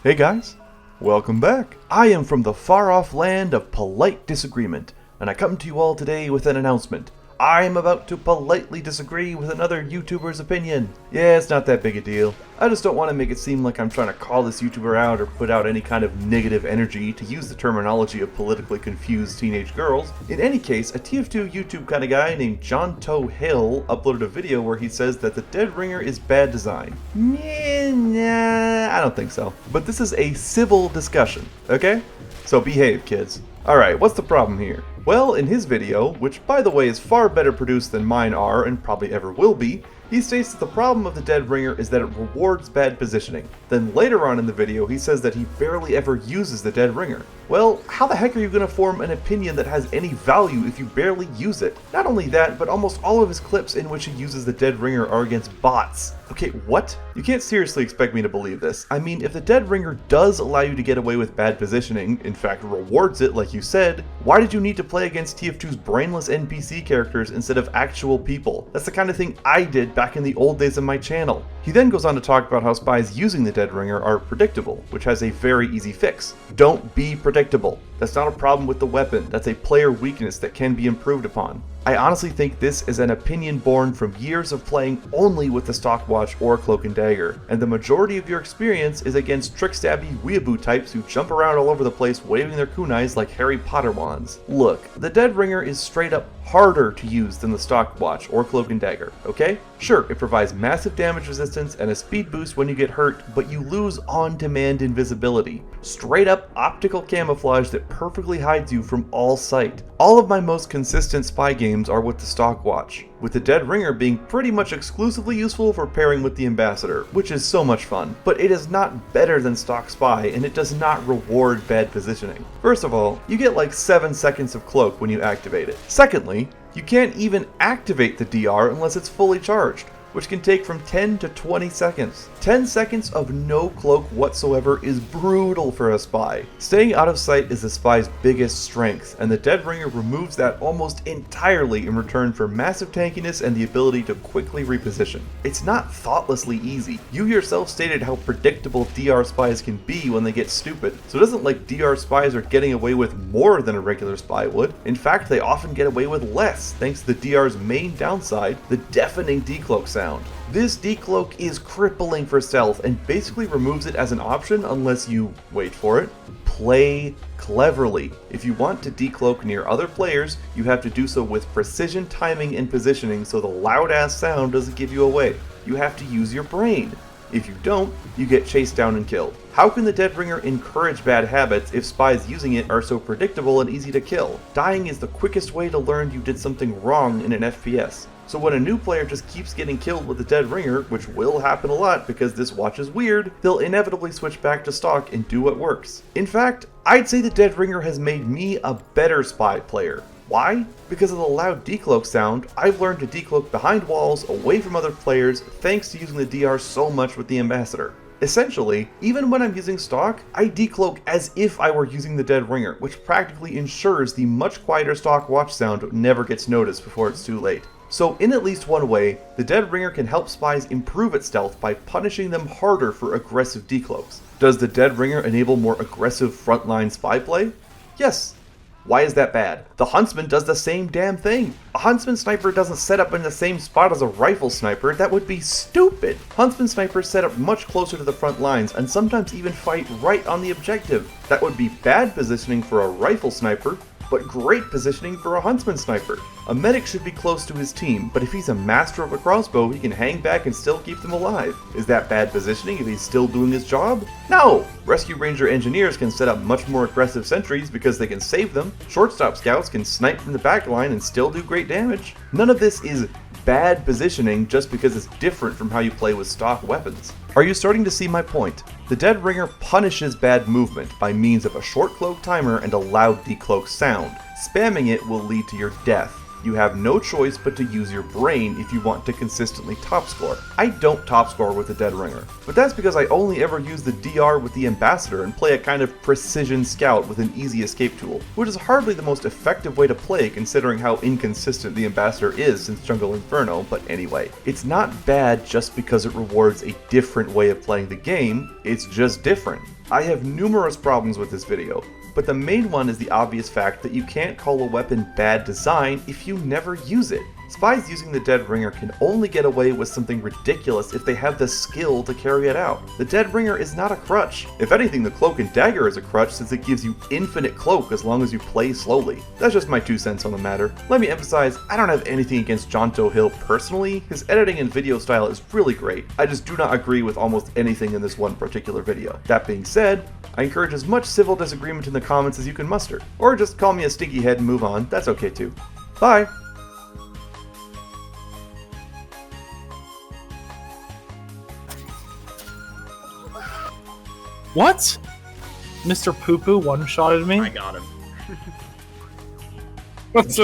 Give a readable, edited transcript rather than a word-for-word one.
Hey guys, welcome back. I am from the far-off land of polite disagreement, and I come to you all today with an announcement. I am about to politely disagree with another YouTuber's opinion. Yeah, it's not that big a deal. I just don't want to make it seem like I'm trying to call this YouTuber out or put out any kind of negative energy, to use the terminology of politically confused teenage girls. In any case, a TF2 YouTube kind of guy named jontohil2 uploaded a video where he says that the Dead Ringer is bad design. Nah, I don't think so. But this is a civil discussion, okay? So behave, kids. Alright, what's the problem here? Well, in his video, which by the way is far better produced than mine are and probably ever will be, he states that the problem of the Dead Ringer is that it rewards bad positioning. Then later on in the video, he says that he barely ever uses the Dead Ringer. Well, how the heck are you going to form an opinion that has any value if you barely use it? Not only that, but almost all of his clips in which he uses the Dead Ringer are against bots. Okay, what? You can't seriously expect me to believe this. I mean, if the Dead Ringer does allow you to get away with bad positioning, in fact rewards it like you said, why did you need to play against TF2's brainless NPC characters instead of actual people? That's the kind of thing I did back in the old days of my channel. He then goes on to talk about how spies using the Dead Ringer are predictable, which has a very easy fix. Don't be predictable. That's not a problem with the weapon, that's a player weakness that can be improved upon. I honestly think this is an opinion born from years of playing only with the stock watch or cloak and dagger, and the majority of your experience is against trick-stabby weeaboo types who jump around all over the place waving their kunais like Harry Potter wands. Look, the Dead Ringer is straight up harder to use than the stock watch or cloak and dagger, okay? Sure, it provides massive damage resistance and a speed boost when you get hurt, but you lose on-demand invisibility. Straight up optical camouflage that perfectly hides you from all sight. All of my most consistent spy games are with the stock watch, with the Dead Ringer being pretty much exclusively useful for pairing with the Ambassador, which is so much fun. But it is not better than stock spy, and it does not reward bad positioning. First of all, you get like 7 seconds of cloak when you activate it. Secondly, you can't even activate the DR unless it's fully charged, which can take from 10 to 20 seconds. 10 seconds of no cloak whatsoever is brutal for a spy. Staying out of sight is the spy's biggest strength, and the Dead Ringer removes that almost entirely in return for massive tankiness and the ability to quickly reposition. It's not thoughtlessly easy. You yourself stated how predictable DR spies can be when they get stupid, so it isn't like DR spies are getting away with more than a regular spy would. In fact, they often get away with less, thanks to the DR's main downside, the deafening decloak sound. This decloak is crippling for stealth and basically removes it as an option unless you, wait for it, play cleverly. If you want to decloak near other players, you have to do so with precision timing and positioning so the loud ass sound doesn't give you away. You have to use your brain. If you don't, you get chased down and killed. How can the Dead Ringer encourage bad habits if spies using it are so predictable and easy to kill? Dying is the quickest way to learn you did something wrong in an FPS. So when a new player just keeps getting killed with the Dead Ringer, which will happen a lot because this watch is weird, they'll inevitably switch back to stock and do what works. In fact, I'd say the Dead Ringer has made me a better spy player. Why? Because of the loud decloak sound, I've learned to decloak behind walls, away from other players, thanks to using the DR so much with the Ambassador. Essentially, even when I'm using stock, I decloak as if I were using the Dead Ringer, which practically ensures the much quieter stock watch sound never gets noticed before it's too late. So in at least one way, the Dead Ringer can help spies improve its stealth by punishing them harder for aggressive decloaks. Does the Dead Ringer enable more aggressive frontline spy play? Yes. Why is that bad? The Huntsman does the same damn thing. A Huntsman sniper doesn't set up in the same spot as a rifle sniper. That would be stupid. Huntsman snipers set up much closer to the front lines and sometimes even fight right on the objective. That would be bad positioning for a rifle sniper, but great positioning for a Huntsman sniper. A medic should be close to his team, but if he's a master of a crossbow, he can hang back and still keep them alive. Is that bad positioning if he's still doing his job? No! Rescue Ranger engineers can set up much more aggressive sentries because they can save them. Shortstop scouts can snipe from the back line and still do great damage. None of this is bad positioning just because it's different from how you play with stock weapons. Are you starting to see my point? The Dead Ringer punishes bad movement by means of a short cloak timer and a loud decloak sound. Spamming it will lead to your death. You have no choice but to use your brain if you want to consistently top score. I don't top score with the Dead Ringer, but that's because I only ever use the DR with the Ambassador and play a kind of precision scout with an easy escape tool, which is hardly the most effective way to play considering how inconsistent the Ambassador is since Jungle Inferno, but anyway. It's not bad just because it rewards a different way of playing the game, it's just different. I have numerous problems with this video, but the main one is the obvious fact that you can't call a weapon bad design if you never use it. Spies using the Dead Ringer can only get away with something ridiculous if they have the skill to carry it out. The Dead Ringer is not a crutch. If anything, the Cloak and Dagger is a crutch since it gives you infinite cloak as long as you play slowly. That's just my 2 cents on the matter. Let me emphasize, I don't have anything against jontohil personally. His editing and video style is really great. I just do not agree with almost anything in this one particular video. That being said, I encourage as much civil disagreement in the comments as you can muster. Or just call me a stinky head and move on, that's okay too. Bye! What? Mr. Poo Poo one-shotted me? I got him. What's